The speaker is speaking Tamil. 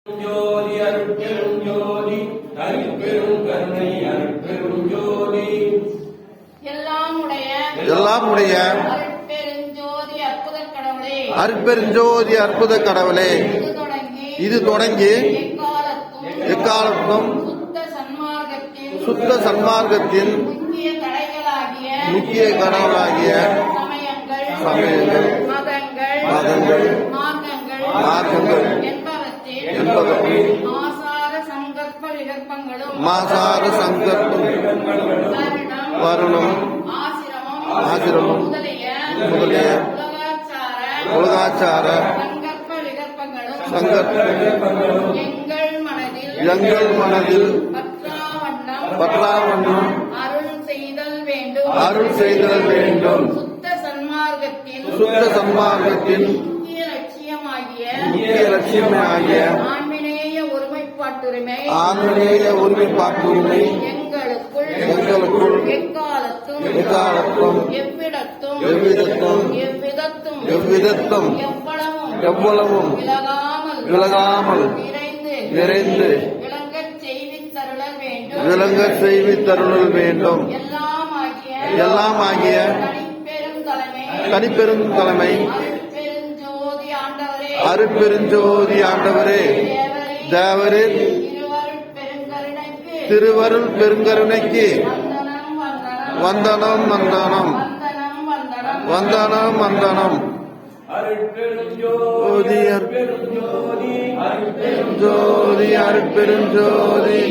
ஜோதி அருட்பெரும் ஜோதி தனிப்பெரும் கருணை அருட்பெரும் ஜோதி எல்லாம் உடைய அருட்பெருஞ்சோதி அற்புத கடவுளே, இது தொடங்கி எக்காலத்தும் சுத்த சன்மார்க்கத்தின் முக்கிய கடவுளாகிய சமயங்கள், மதங்கள், மார்க்கங்கள் என்பவற்றின் மாசார சங்கற்பம், வருணம், ஆசிரமம் முதலிய உலகாச்சார சங்கற்பங்களும் எங்கள் மனதில் பற்றாவண்ணம் அருள் செய்தல் வேண்டும். சுத்த சன்மார்க்கத்தின் முக்கிய லட்சியமாகிய ஆன்மநேய ஒருமைப்பாட்டுரிமை எங்களுக்குள் எக்காலத்தும் எவ்விதத்தும் எவ்வளவும் விலகாமல் நிறைந்து விளங்கச் செய்வித்தருளல் வேண்டும். எல்லாம் ஆகிய தனிப்பெரும் தலைமை அருட்பெருஞ்சோதி ஆண்டவரே, தேவரின் திருவருள் பெருங்கருணைக்கு வந்தனம் வந்தனம் வந்தனம் வந்தனம். ஜோதி அருட்பெருஞ்சோதி அருட்பெருஞ்சோதி